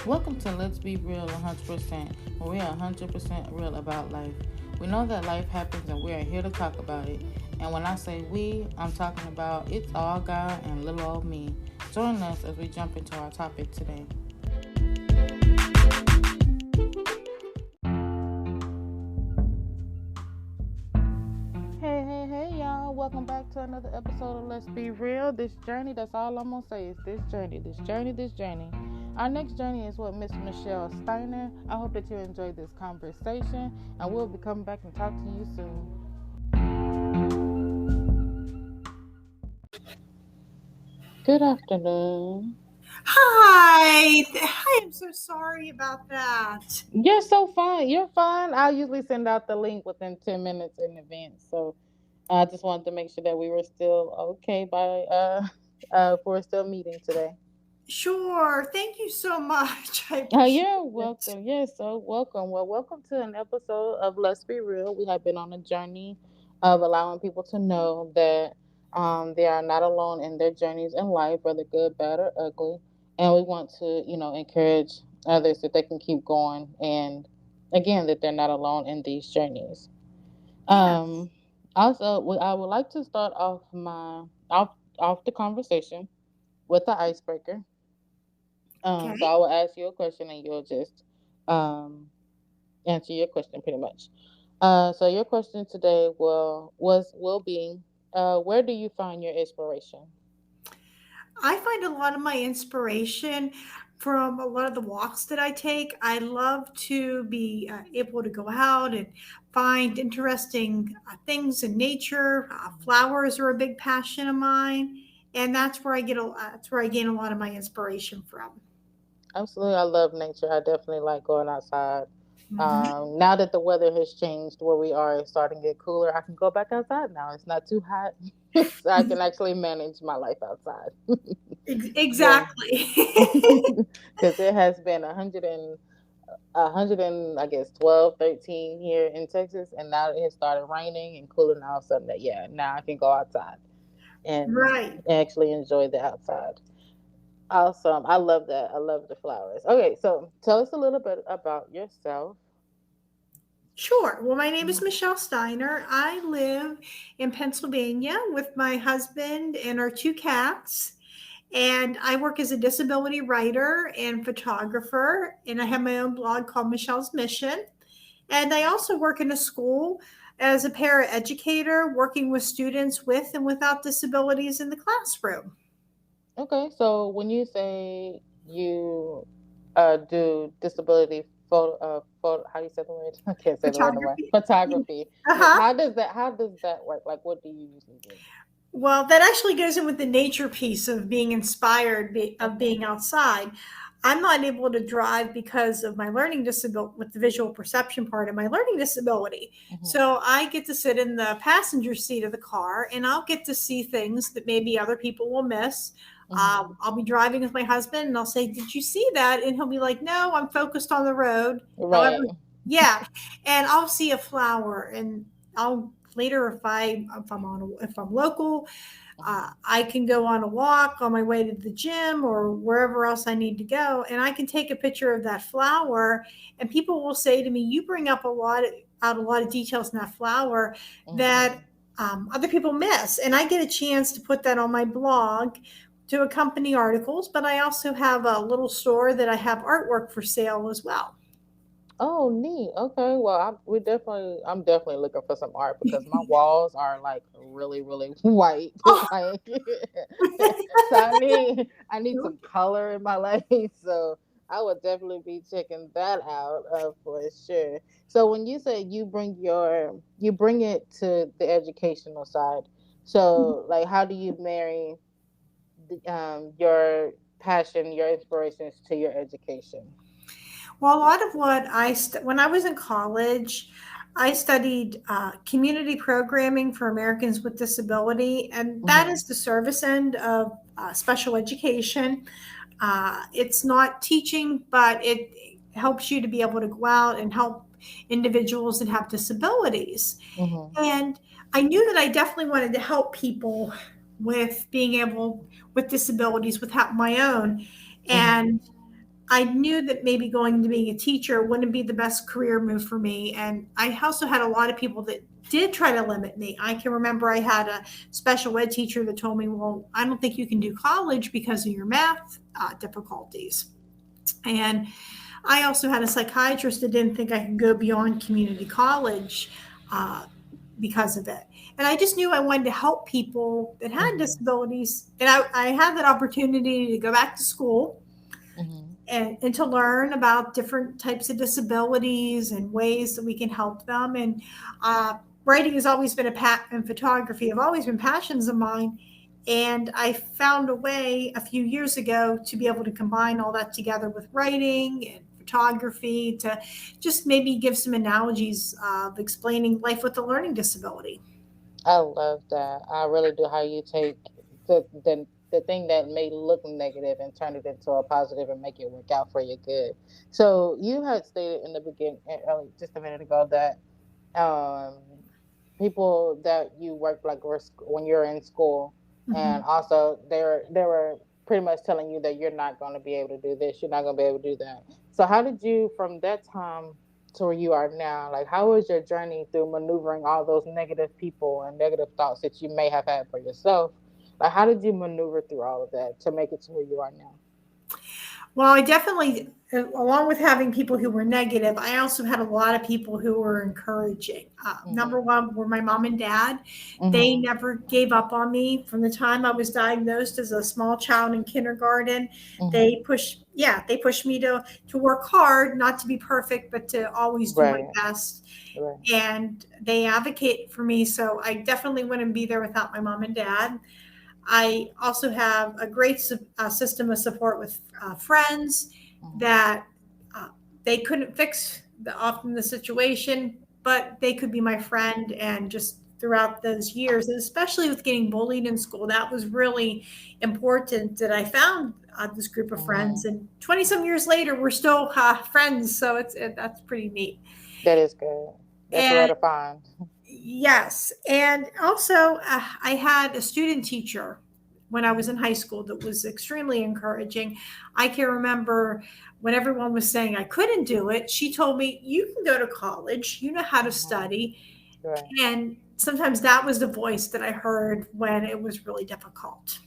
Welcome to Let's Be Real 100%, where we are 100% real about life. We know that life happens and we are here to talk about it. And when I say we, I'm talking about it's all God and little old me. Join us as we jump into our topic today. Hey, y'all. Welcome back to another episode of Let's Be Real. This journey, that's all I'm going to say is this journey. Our next journey is with Miss Michelle Steiner. I hope that you enjoyed this conversation, and we'll be coming back and talk to you soon. Good afternoon. Hi. Hi, I'm so sorry about that. You're so fine. You're fine. I usually send out the link within 10 minutes in advance. So I just wanted to make sure that we were still okay for still meeting today. Sure. Thank you so much. I Oh, appreciate you're it. welcome. Yes, so welcome. Well, welcome to an episode of Let's Be Real. We have been on a journey of allowing people to know that they are not alone in their journeys in life, whether good, bad, or ugly. And we want to, encourage others that they can keep going, and again, that they're not alone in these journeys. Yes. Um, Also, I would like to start off the conversation with the icebreaker. So Okay. I will ask you a question and you'll just um, answer your question pretty much. So your question today will be, where do you find your inspiration? I find a lot of my inspiration from a lot of the walks that I take. I love to be able to go out and find interesting things in nature. Flowers are a big passion of mine, and that's where I gain a lot of my inspiration from. Absolutely, I love nature. I definitely like going outside. Hmm. Now that the weather has changed, where we are, it's starting to get cooler. I can go back outside now. It's not too hot, so I can actually manage my life outside. Yeah, Exactly. because it has been 100 and I guess 12, 13 here in Texas, and now it has started raining and cooling all of a sudden. That yeah, now I can go outside and Right. actually enjoy the outside. Awesome, I love that. I love the flowers. Okay, so tell us a little bit about yourself. Sure. Well, my name is Mhm. Michelle Steiner. I live in Pennsylvania with my husband and our two cats. And I work as a disability writer and photographer. And I have my own blog called Michelle's Mission. And I also work in a school as a paraeducator, working with students with and without disabilities in the classroom. Okay, so when you say you do disability photo, how do you say the word? I can't say the word no more. Photography. Photography. Uh-huh. How does that work? Like, what do you usually do? Well, that actually goes in with the nature piece of being inspired of Okay. being outside. I'm not able to drive because of my learning disability with the visual perception part of my learning disability. Hmm. So I get to sit in the passenger seat of the car and I'll get to see things that maybe other people will miss. Hmm. I'll be driving with my husband and I'll say, "Did you see that?" And he'll be like, "No, I'm focused on the road." However, Right. yeah. And I'll see a flower and I'll later if I'm local, Mhm. I can go on a walk on my way to the gym or wherever else I need to go, and I can take a picture of that flower. And people will say to me, "You bring up a lot of details in that flower that Mhm. other people miss." And I get a chance to put that on my blog to accompany articles. But I also have a little store that I have artwork for sale as well. Oh, neat. Okay. Well, I'm definitely looking for some art because my walls are like really, really white. Oh, Like, so I need some color in my life. So I would definitely be checking that out for sure. So when you say you bring it to the educational side. So like, how do you marry your passion, your inspirations to your education? well, a lot of when I was in college, I studied community programming for Americans with disability, and that Mm-hmm. is the service end of special education. It's not teaching, but it helps you to be able to go out and help individuals that have disabilities. Mm-hmm. And I knew that I definitely wanted to help people with being able with disabilities, with my own. Mm-hmm. And I knew that maybe going to being a teacher wouldn't be the best career move for me. And I also had a lot of people that did try to limit me. I can remember I had a special ed teacher that told me, well, I don't think you can do college because of your math difficulties. And I also had a psychiatrist that didn't think I could go beyond community college uh, because of it. And I just knew I wanted to help people that had Mhm. disabilities. And I had that opportunity to go back to school Mhm. and to learn about different types of disabilities and ways that we can help them. And uh, writing has always been and photography have always been passions of mine. And I found a way a few years ago to be able to combine all that together with writing and photography to just maybe give some analogies of explaining life with a learning disability. I love that. I really do. How you take the thing that may look negative and turn it into a positive and make it work out for your good. So you had stated in the beginning, just a minute ago, that um, people that you work like when you're in school, and Mhm. also they were pretty much telling you that you're not going to be able to do this, you're not going to be able to do that. So how did you, from that time to where you are now, like how was your journey through maneuvering all those negative people and negative thoughts that you may have had for yourself? Like how did you maneuver through all of that to make it to where you are now? Well, I definitely, along with having people who were negative, I also had a lot of people who were encouraging. Number Mhm. one were my mom and dad. They Mhm. never gave up on me from the time I was diagnosed as a small child in kindergarten. Mhm. They pushed me to work hard, not to be perfect, but to always do my Right. best. Right. And they advocate for me, so I definitely wouldn't be there without my mom and dad. I also have a great system of support with friends Mhm. that uh, they couldn't fix often the situation, but they could be my friend. And just throughout those years, and especially with getting bullied in school, that was really important that I found this group of friends. Mhm. And 20 some years later, we're still friends. So that's pretty neat. That is good. That's rare And to find. yes. And also, I had a student teacher when I was in high school that was extremely encouraging. I can remember when everyone was saying I couldn't do it, she told me, you can go to college, you know how to Mhm. study. Right. And sometimes that was the voice that I heard when it was really difficult.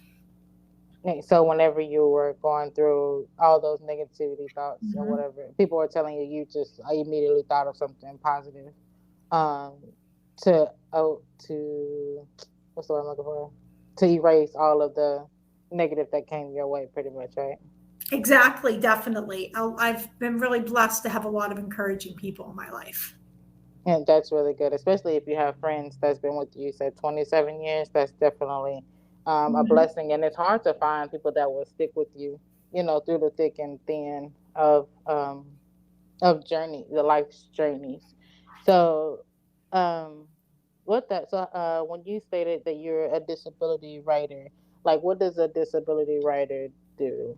So whenever you were going through all those negativity thoughts and Mhm. whatever people were telling you, you just I immediately thought of something positive. Um, to what's the word I'm looking for? To erase all of the negative that came your way, pretty much, right? Exactly, definitely. I've been really blessed to have a lot of encouraging people in my life. And that's really good, especially if you have friends that's been with you, say 27 years. That's definitely a Mhm. blessing. And it's hard to find people that will stick with you, through the thick and thin of the life's journeys. So, um, when you stated that you're a disability writer, like what does a disability writer do?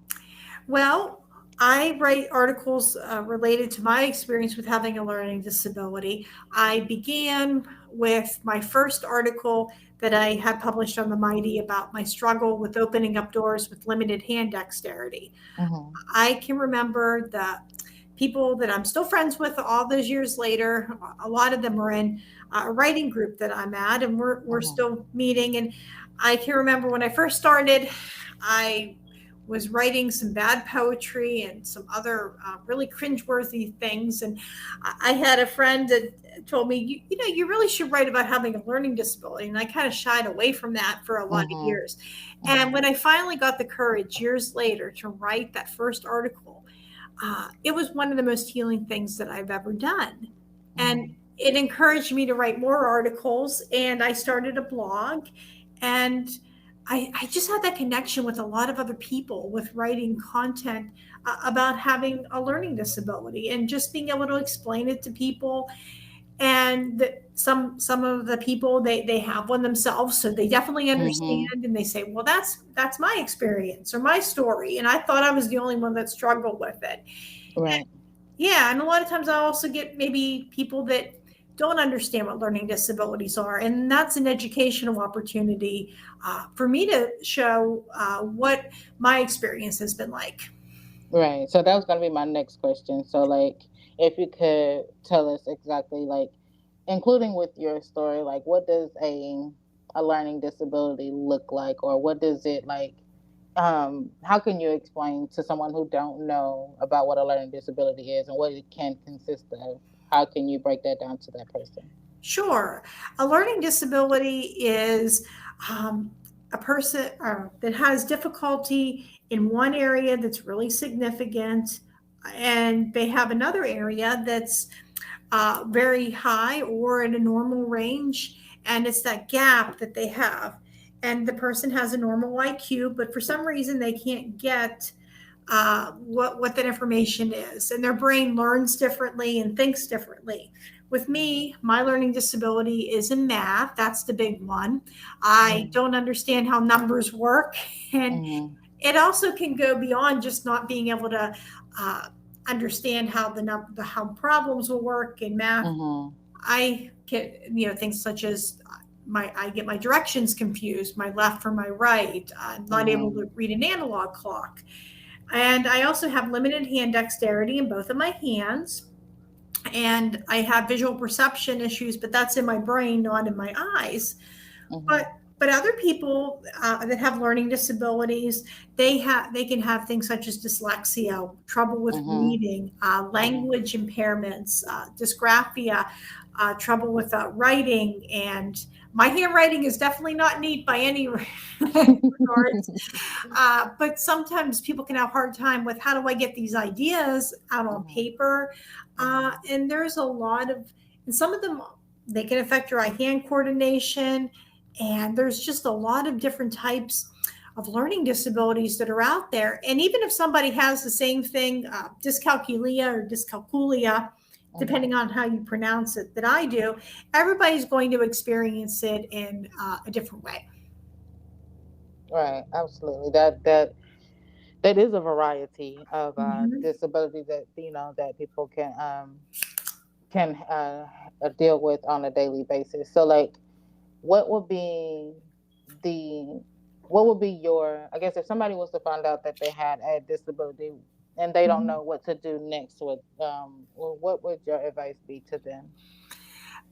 Well, I write articles related to my experience with having a learning disability. I began with my first article that I had published on the Mighty about my struggle with opening up doors with limited hand dexterity. Mm-hmm. I can remember the people that I'm still friends with all those years later. A lot of them are in a writing group that I'm at, and we're Mm-hmm. still meeting. And I can remember when I first started, I was writing some bad poetry and some other really cringeworthy things. And I had a friend that told me, you really should write about having a learning disability. And I kind of shied away from that for a lot of Mm-hmm. years. And Mm-hmm. when I finally got the courage years later to write that first article, it was one of the most healing things that I've ever done. And Mm-hmm. it encouraged me to write more articles. And I started a blog. And I just had that connection with a lot of other people with writing content about having a learning disability and just being able to explain it to people. And some of the people they have one themselves, so they definitely Mm-hmm. understand, and they say, well, that's my experience or my story, and I thought I was the only one that struggled with it. Right. Yeah, and a lot of times I also get maybe people that don't understand what learning disabilities are, and that's an educational opportunity for me to show what my experience has been like. Right. So that was gonna be my next question. So like if you could tell us exactly like including with your story, like what does a learning disability look like or what does it like how can you explain to someone who don't know about what a learning disability is and what it can consist of? How can you break that down to that person? Sure. A learning disability is a person that has difficulty in one area that's really significant, and they have another area that's very high or in a normal range, and it's that gap that they have. And the person has a normal IQ, but for some reason they can't get what that information is, and their brain learns differently and thinks differently. With me, my learning disability is in math. That's the big one. I Mm-hmm. don't understand how numbers work, and Mm-hmm. it also can go beyond just not being able to uh, understand how how problems will work in math. Mm-hmm. I get things such as I get my directions confused, my left from my right. I'm not able Mm-hmm. to read an analog clock. And I also have limited hand dexterity in both of my hands. And I have visual perception issues, but that's in my brain, not in my eyes. Mm-hmm. But other people that have learning disabilities, they can have things such as dyslexia, trouble with Mm-hmm. reading, Mm-hmm. language impairments, dysgraphia, trouble with writing, and my handwriting is definitely not neat by any regards. But sometimes people can have a hard time with how do I get these ideas out on Mm-hmm. paper, and there's a lot of, and some of them they can affect your eye hand coordination, and there's just a lot of different types of learning disabilities that are out there. And even if somebody has the same thing, dyscalculia or dyscalculia, Mm-hmm. depending on how you pronounce it, that I do, everybody's going to experience it in a different way. Right, absolutely. That is a variety of Mhm. disabilities that that people can deal with on a daily basis. So like, what would be the what would be your I guess if somebody was to find out that they had a disability and they don't Mhm. know what to do next with well, what would your advice be to them?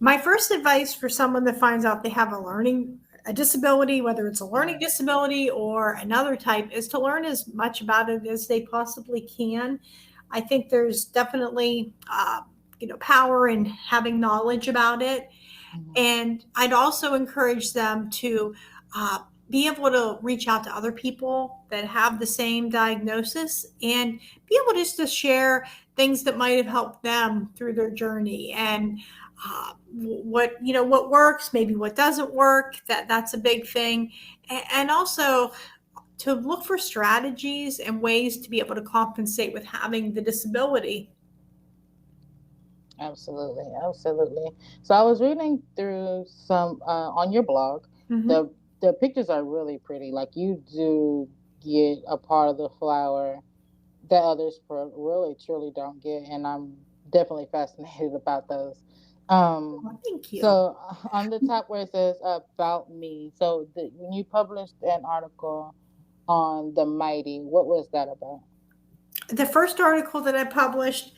My first advice for someone that finds out they have a disability, whether it's a learning Mm-hmm. disability or another type, is to learn as much about it as they possibly can. I think there's definitely power in having knowledge about it, Mm-hmm. and I'd also encourage them to uh, be able to reach out to other people that have the same diagnosis and be able just to share things that might have helped them through their journey, and what works, maybe what doesn't work. That's a big thing, and also to look for strategies and ways to be able to compensate with having the disability. Absolutely, absolutely. So I was reading through some on your blog. Hmm. The pictures are really pretty. Like you do get a part of the flower that others really truly don't get, and I'm definitely fascinated about those. Well, thank you. So on the top where it says about me, so when you published an article on the mighty, what was that about? The first article that I published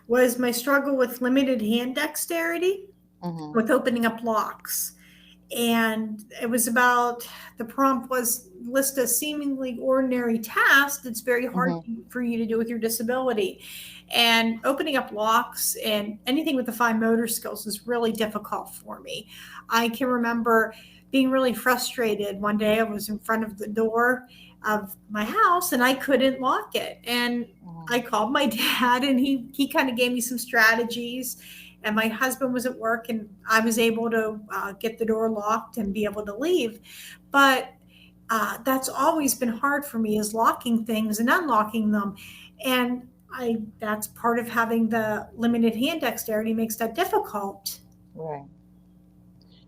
was my struggle with limited hand dexterity Mm-hmm. with opening up locks. And it was about, the prompt was list a seemingly ordinary task that's very hard Mm-hmm. for you to do with your disability. And opening up locks and anything with the fine motor skills is really difficult for me. I can remember being really frustrated. One day I was in front of the door of my house and I couldn't lock it. And I called my dad, and he kind of gave me some strategies, and my husband was at work, and I was able to get the door locked and be able to leave. But that's always been hard for me, is locking things and unlocking them. And I that's part of having the limited hand dexterity, makes that difficult. Right.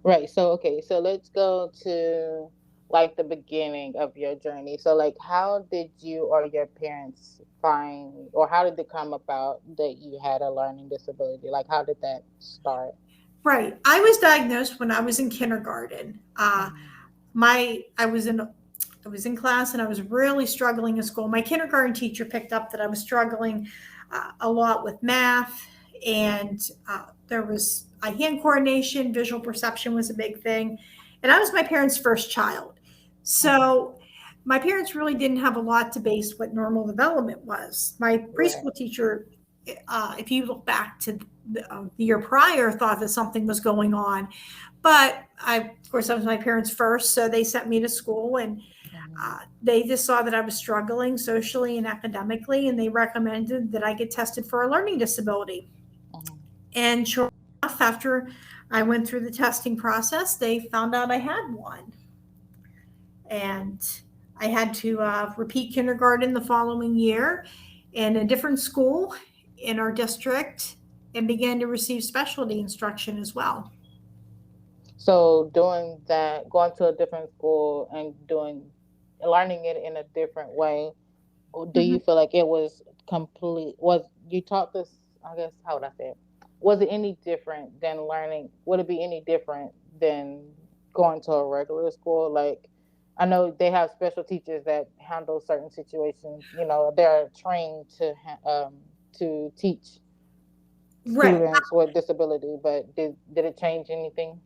Right. So okay, so let's go to like the beginning of your journey. So like how did you or your parents find or how did it come about that you had a learning disability? Like how did that start? Right. I was diagnosed when I was in kindergarten. Mhm. My I was in I was in class and I was really struggling in school. My kindergarten teacher picked up that I was struggling a lot with math, and there was hand coordination, visual perception was a big thing. And I was my parents' first child. Mhm. So my parents really didn't have a lot to base what normal development was. My Right. preschool teacher, if you look back to the year prior, thought that something was going on. But of course, I was my parents first, so they sent me to school, and Mhm. they just saw that I was struggling socially and academically, and they recommended that I get tested for a learning disability. Mhm. And sure enough, after I went through the testing process, they found out I had one. And I had to repeat kindergarten the following year in a different school in our district and began to receive specialty instruction as well. So doing that, going to a different school and learning it in a different way, do Mhm. you feel like it was complete? Was you taught this? I guess how would I say it? Was it any different than learning? Would it be any different than going to a regular school? Like, I know they have special teachers that handle certain situations. You know, they're trained to teach Right. students with disability. But did it change anything?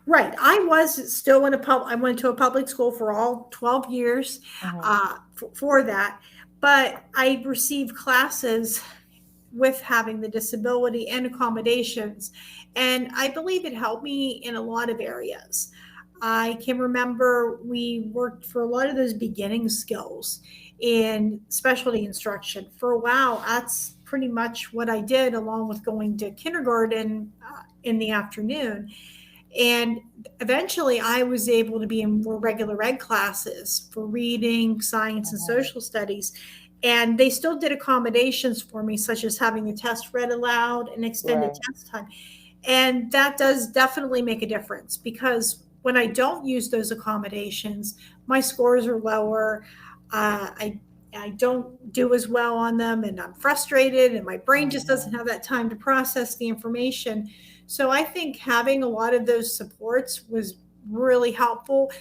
Right. I was still in a I went to a public school for all 12 years Hmm. for that, but I received classes with having the disability and accommodations. And I believe it helped me in a lot of areas. I can remember we worked for a lot of those beginning skills in specialty instruction. For a while, that's pretty much what I did, along with going to kindergarten in the afternoon. And eventually, I was able to be in more regular ed classes for reading, science, and Hmm. social studies. And they still did accommodations for me, such as having the test read aloud and extended Right. test time. And that does definitely make a difference because when I don't use those accommodations, my scores are lower. I don't do as well on them, and I'm frustrated, and my brain just doesn't Hmm. have that time to process the information. So I think having a lot of those supports was really helpful.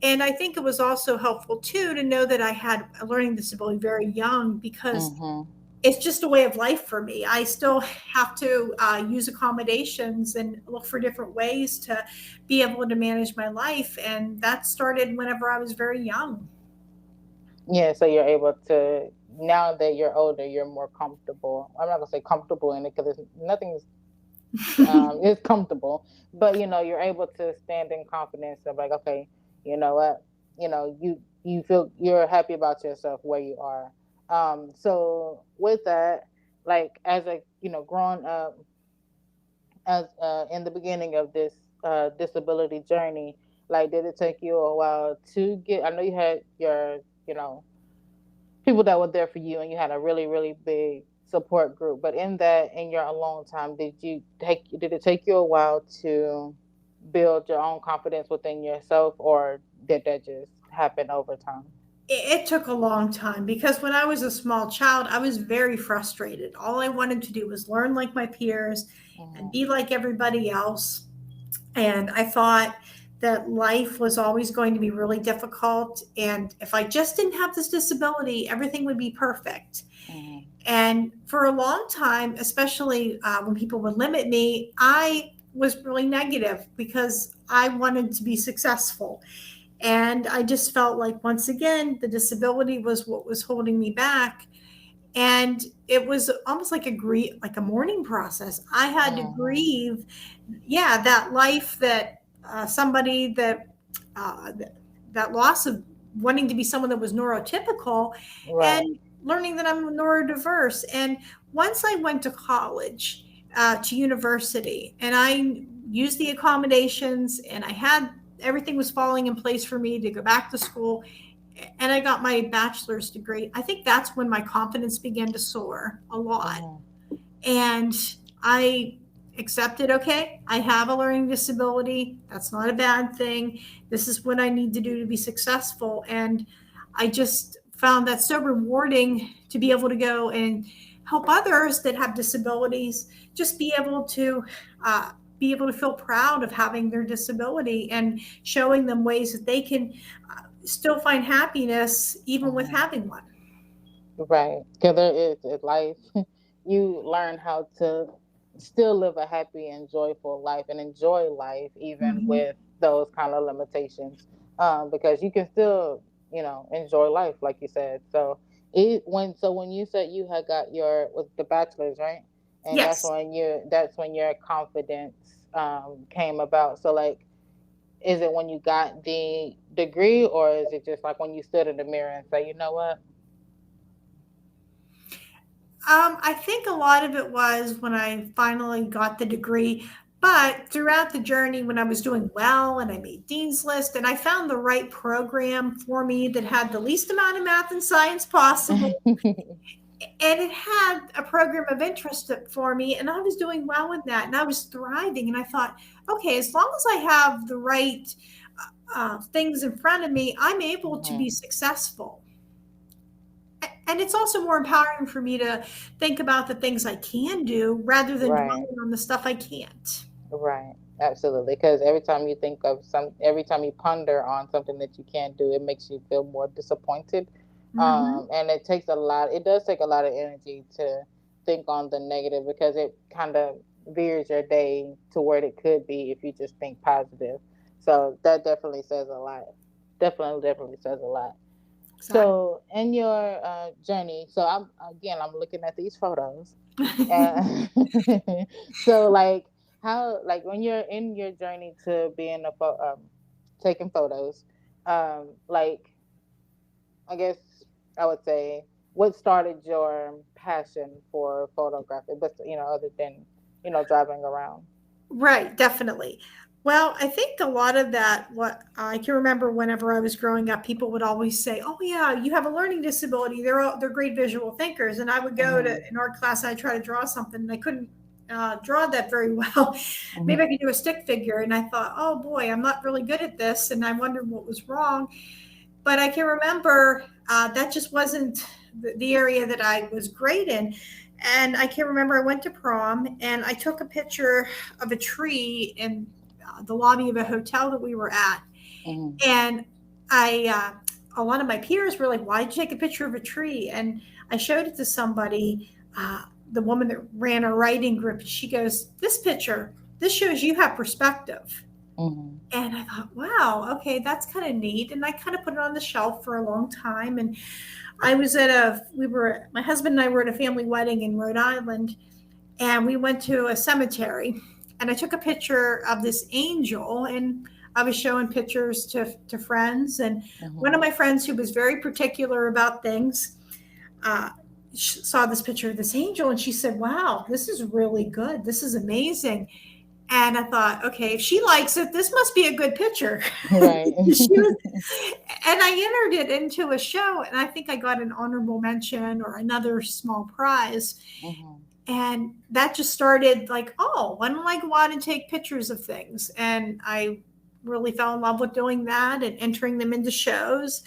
And I think it was also helpful too to know that I had a learning disability very young because Hmm. it's just a way of life for me. I still have to use accommodations and look for different ways to be able to manage my life. And that started whenever I was very young. Yeah, so you're able to now that you're older, you're more comfortable. I'm not gonna say comfortable in it because nothing's it's comfortable, but you're able to stand in confidence of like, okay, you know what, you feel you're happy about yourself where you are. So with that, like as a growing up as in the beginning of this disability journey, like did it take you a while to get? I know you had your people that were there for you and you had a really really big support group, but in your alone time, did it take you a while to build your own confidence within yourself, or did that just happen over time? It took a long time because when I was a small child, I was very frustrated. All I wanted to do was learn like my peers and Hmm. be like everybody else. And I thought that life was always going to be really difficult. And if I just didn't have this disability, everything would be perfect. Hmm. And for a long time, especially when people would limit me, I was really negative because I wanted to be successful. And I just felt like, once again, the disability was what was holding me back. And it was almost like like a mourning process. I had to Hmm. grieve, yeah, that life that somebody uh, that loss of wanting to be someone that was neurotypical, Right. and learning that I'm neurodiverse. And once I went to college, to university, and I used the accommodations, and I had everything was falling in place for me to go back to school, and I got my bachelor's degree. I think that's when my confidence began to soar a lot. Hmm. And I accepted, okay, I have a learning disability. That's not a bad thing. This is what I need to do to be successful. And I just found that so rewarding to be able to go and help others that have disabilities just uh, be able to feel proud of having their disability and showing them ways that they can still find happiness even with Hmm. having one. Right. Because there is in life, you learn how to still live a happy and joyful life and enjoy life even Hmm. with those kind of limitations. Because you can still, enjoy life, like you said. So when you said you had got your was the bachelor's, right? And Yes. that's when your confidence came about. So like, is it when you got the degree, or is it just like when you stood in the mirror and say, you know what? I think a lot of it was when I finally got the degree, but throughout the journey, when I was doing well and I made Dean's List and I found the right program for me that had the least amount of math and science possible, and it had a program of interest for me, and I was doing well in that, and I was thriving, and I thought, okay, as long as I have the right things in front of me, I'm able to be Hmm. successful. And it's also more empowering for me to think about the things I can do rather than Right. dwelling on the stuff I can't. Right. Absolutely. Because every time you ponder on something that you can't do, it makes you feel more disappointed. Hmm. And it does take a lot of energy to think on the negative because it kind of veers your day to where it could be if you just think positive. So that definitely says a lot. Definitely says a lot. Exactly. So in your journey, so I'm looking at these photos. And so like how like when you're in your journey to being taking photos, like I guess I would say what started your passion for photography, but other than driving around. Right, definitely. Well, I think a lot of that, what I can remember whenever I was growing up, people would always say, "Oh yeah, you have a learning disability. They're great visual thinkers." And I would go to Hmm. an art class, and I try to draw something, and I couldn't draw that very well. Maybe I Hmm. could do a stick figure, and I thought, "Oh boy, I'm not really good at this," and I wondered what was wrong. But I can remember that just wasn't the area that I was great in. And I can remember I went to prom and I took a picture of a tree in the lobby of a hotel that we were at. Hmm. And a lot of my peers were like, "Why'd you take a picture of a tree?" And I showed it to somebody, the woman that ran our writing group. She goes, this shows you have perspective. Hmm. And I thought, wow, okay, that's kind of neat. And I kind of put it on the shelf for a long time. And my husband and I were at a family wedding in Rhode Island, and we went to a cemetery. And I took a picture of this angel, and I was showing pictures to friends. And one of Hmm. my friends, who was very particular about things, uh, saw this picture of this angel, and she said, "Wow, this is really good. This is amazing." And I thought, okay, if she likes it, this must be a good picture. Right. She was, and I entered it into a show, and I think I got an honorable mention or another small prize. Hmm. And that just started like, oh, why don't I go out and take pictures of things? And I really fell in love with doing that and entering them into shows.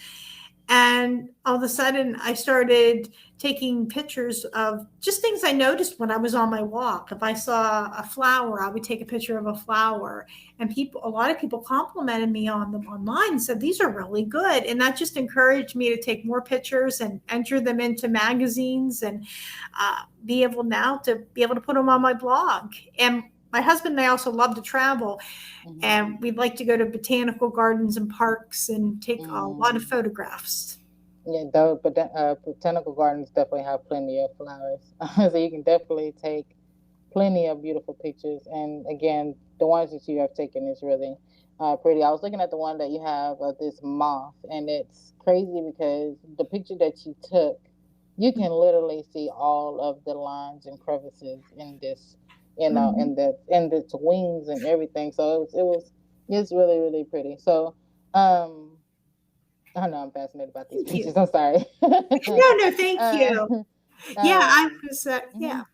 And all of a sudden, I started taking pictures of just things I noticed when I was on my walk. If I saw a flower, I would take a picture of a flower. And a lot of people complimented me on them online and said, "These are really good." And that just encouraged me to take more pictures and enter them into magazines and be able now to be able to put them on my blog. And my husband and I also love to travel, Hmm. and we'd like to go to botanical gardens and parks and take a lot of Mm. photographs. Yeah, those botanical gardens definitely have plenty of flowers, so you can definitely take plenty of beautiful pictures. And again, the ones that you have taken is really pretty. I was looking at the one that you have of this moth, and it's crazy because the picture that you took, you can literally see all of the lines and crevices in this, Mhm. in its wings and everything. So it's really really pretty. So. Um, I know I'm fascinated about these Thank you. pictures. I'm sorry. No, no, thank uh, you. Yeah, mhm. yeah.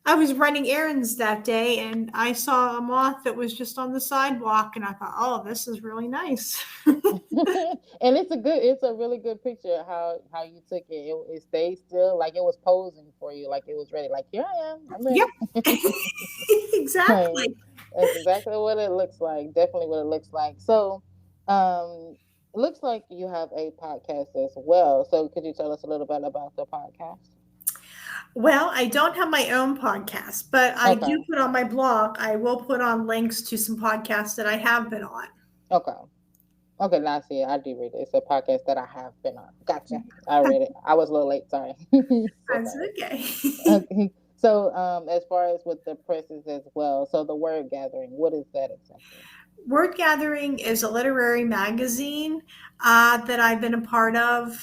I was running errands that day and I saw a moth that was just on the sidewalk and I thought, "Oh, this is really nice." And it's a really good picture how you took it. It stayed still, like it was posing for you, like it was ready. Like here I am, I'm Yep. ready. Like, Exactly. that's exactly what it looks like. Definitely what it looks like. So, um, It looks like you have a podcast as well. So could you tell us a little bit about the podcast? Well, I don't have my own podcast, but I do Okay. put on my blog. I will put on links to some podcasts that I have been on. Okay. Okay, now I see it. I do read it. It's a podcast that I have been on. Gotcha. I read it. I was a little late. Sorry. So That's sorry. okay. Okay. So, as far as with the presses as well, so the word gathering, what is that exactly? Word Gathering is a literary magazine that I've been a part of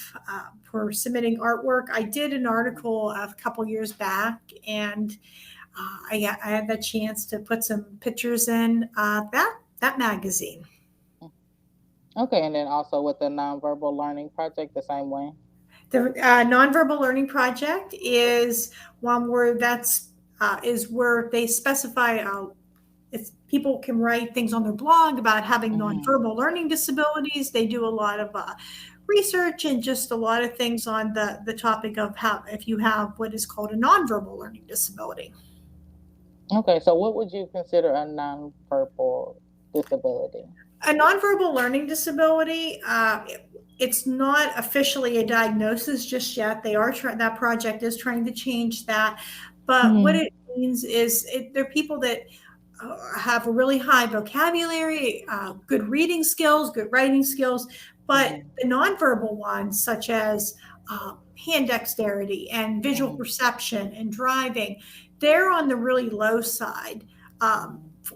for submitting artwork. I did an Mhm. article a couple years back, and I had the chance to put some pictures in that magazine. Okay, and then also with the nonverbal learning project, the same way. The nonverbal learning project is one where that's is where they specify if people can write things on their blog about having Hmm. nonverbal learning disabilities. They do a lot of research and just a lot of things on the topic of how if you have what is called a nonverbal learning disability. Okay, so what would you consider a nonverbal disability? A nonverbal learning disability, it's not officially a diagnosis just yet. That project is trying to change that. But what Hmm. it means is they're people that have a really high vocabulary, good reading skills, good writing skills, but Hmm. the nonverbal ones, such as hand dexterity and visual Hmm. perception and driving, they're on the really low side.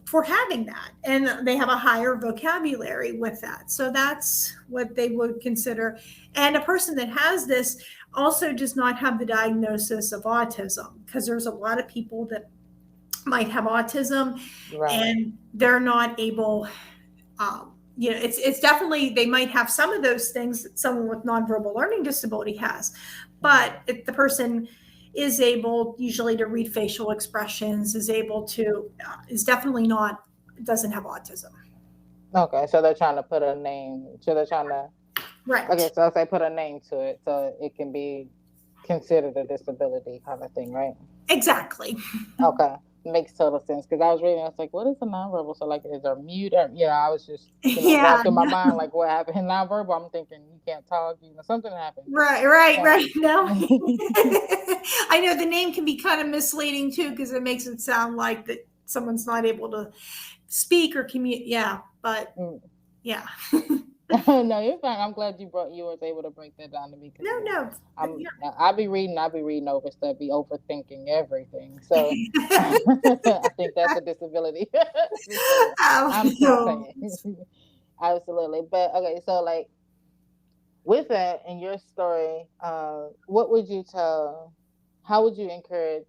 For having that, and they have a higher vocabulary with that, so that's what they would consider. And a person that has this also does not have the diagnosis of autism, because there's a lot of people that might have autism Right. and they're not able, it's definitely, they might have some of those things that someone with nonverbal learning disability has, Hmm. but if the person is able usually to read facial expressions, is able to, is definitely not, doesn't have autism. Okay, so they're trying to put a name. So they're trying to. Okay, Right. so I'll say put a name to it, so it can be considered a disability kind of thing, right? Exactly. Okay, makes total sense. Because I was reading, I was like, what is a nonverbal? So like, is there mute? Or, I was just going Yeah. through my mind like, what happened in nonverbal? I'm thinking you can't talk. Something happened. Right, right, Yeah. right. No, I know the name can be kind of misleading too because it makes it sound like that someone's not able to speak or communicate. Yeah, but Mm. yeah, No, you're fine. I'm glad you was able to break that down to me because no, no, I'm yeah. I be reading over stuff, be overthinking everything. So I think that's a disability. Just saying. Oh, I'm just no. saying. Absolutely. But okay, so like with that in your story, what would you tell? How would you encourage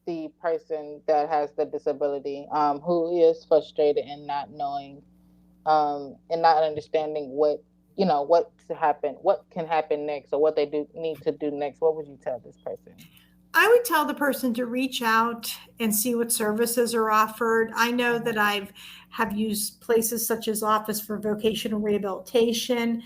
the person that has the disability, who is frustrated and not knowing, and not understanding what to happen, what can happen next, or what they do need to do next? What would you tell this person? I would tell the person to reach out and see what services are offered. I know that Hmm. I've have used places such as Office for Vocational Rehabilitation.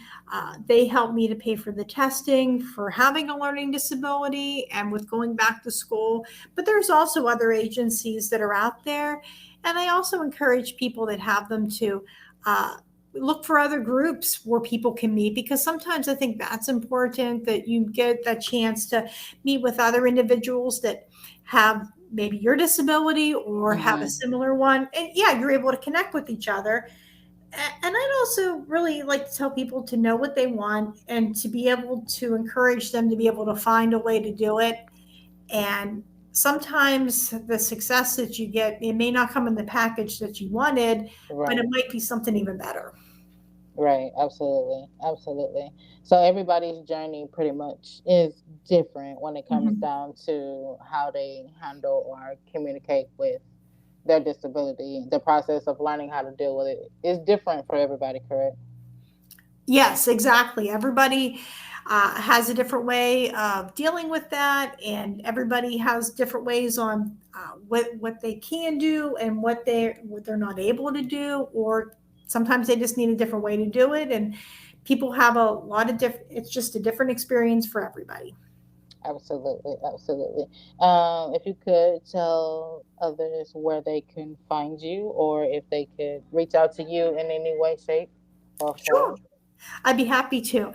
They help me to pay for the testing for having a learning disability and with going back to school. But there's also other agencies that are out there, and I also encourage people that have them to. Look for other groups where people can meet, because sometimes I think that's important, that you get that chance to meet with other individuals that have maybe your disability or have a Hmm. similar one. And yeah, you're able to connect with each other. And I'd also really like to tell people to know what they want and to be able to encourage them to be able to find a way to do it. And sometimes the success that you get, it may not come in the package that you wanted, but it Right. might be something even better. Right, absolutely, absolutely. So everybody's journey pretty much is different when it comes Mhm. down to how they handle or communicate with their disability. The process of learning how to deal with it is different for everybody, correct? Yes, exactly. Everybody has a different way of dealing with that, and everybody has different ways on what they can do and what they're not able to do, or sometimes they just need a different way to do it. And people have a lot of different. It's just a different experience for everybody. Absolutely, absolutely. If you could tell others where they can find you, or if they could reach out to you in any way, shape, or Sure. form. I'd be happy to.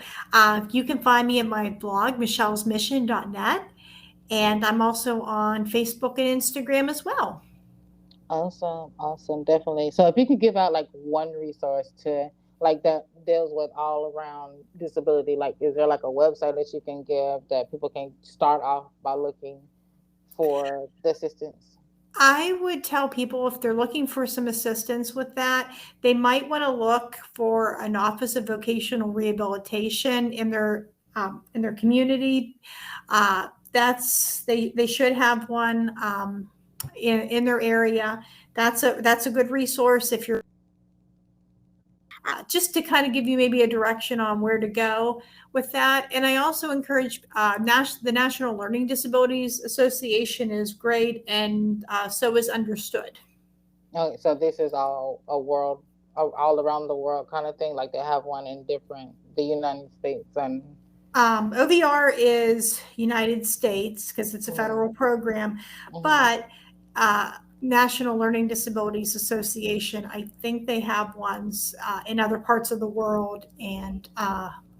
You can find me at my blog, michellesmission.net, and I'm also on Facebook and Instagram as well. Awesome, awesome, definitely. So if you could give out like one resource to like that deals with all around disability, like is there like a website that you can give that people can start off by looking for the assistance? I would tell people if they're looking for some assistance with that, they might want to look for an Office of Vocational Rehabilitation in their community. They should have one in their area. That's a good resource if you're just to kind of give you maybe a direction on where to go with that. And I also encourage the National Learning Disabilities Association is great, and so is Understood. Okay, so this is all a world, all around the world kind of thing. Like they have one in different the United States and. OVR is United States because it's a Mhm, federal program, mhm. but uh, National Learning Disabilities Association, I think they have ones in other parts of the world and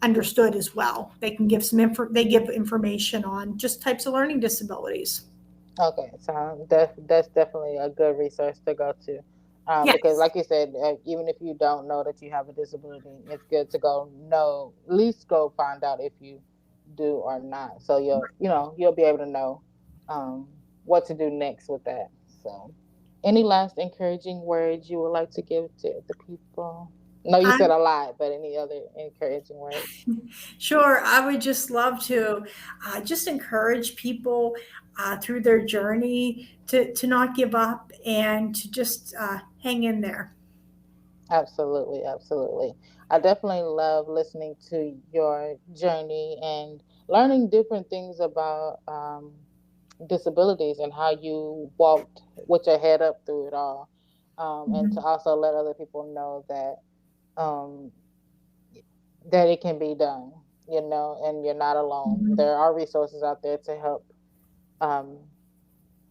Understood as well. They can give they give information on just types of learning disabilities. Okay, so that's definitely a good resource to go to, because Yes. like you said, even if you don't know that you have a disability, it's good to go know at least go find out if you do or not. So you'll be able to know um, what to do next with that. So, any last encouraging words you would like to give to the people? No, you said I'm a lot, but any other encouraging words? sure. I would just love to just encourage people through their journey to not give up and to just hang in there. Absolutely, absolutely. I definitely love listening to your journey and learning different things about disabilities and how you walked with your head up through it all. And to Mhm. also let other people know um, that it can be done, and you're not alone. Mhm. There are resources out there to help um,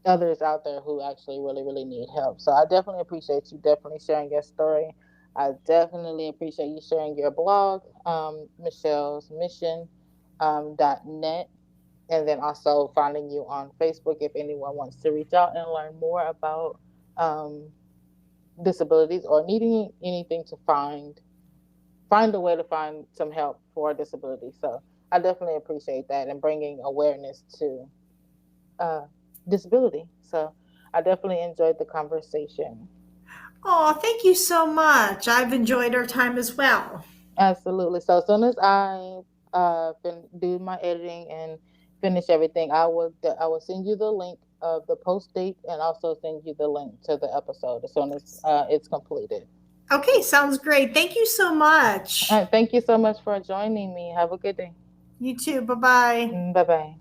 others out there who actually really, really need help. So I definitely appreciate you definitely sharing your story. I definitely appreciate you sharing your blog, Michelle's Mission .net, and then also finding you on Facebook if anyone wants to reach out and learn more about um, disabilities or needing anything to find a way to find some help for disability. So I definitely appreciate that and bringing awareness to uh, disability. So I definitely enjoyed the conversation. Oh, thank you so much. I've enjoyed our time as well. Absolutely. So as soon as I do my editing and finish everything, I will send you the link of the post date and also send you the link to the episode as soon as it's completed. Okay, sounds great. Thank you so All much. right, thank you so much for joining me. Have a good day. You too. Bye bye. Bye bye.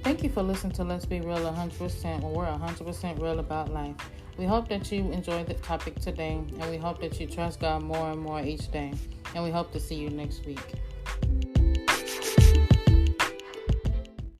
Thank you for listening to Let's Be Real 100%, when we're 100% real about life. We hope that you enjoyed the topic today, and we hope that you trust God more and more each day. And we hope to see you next week.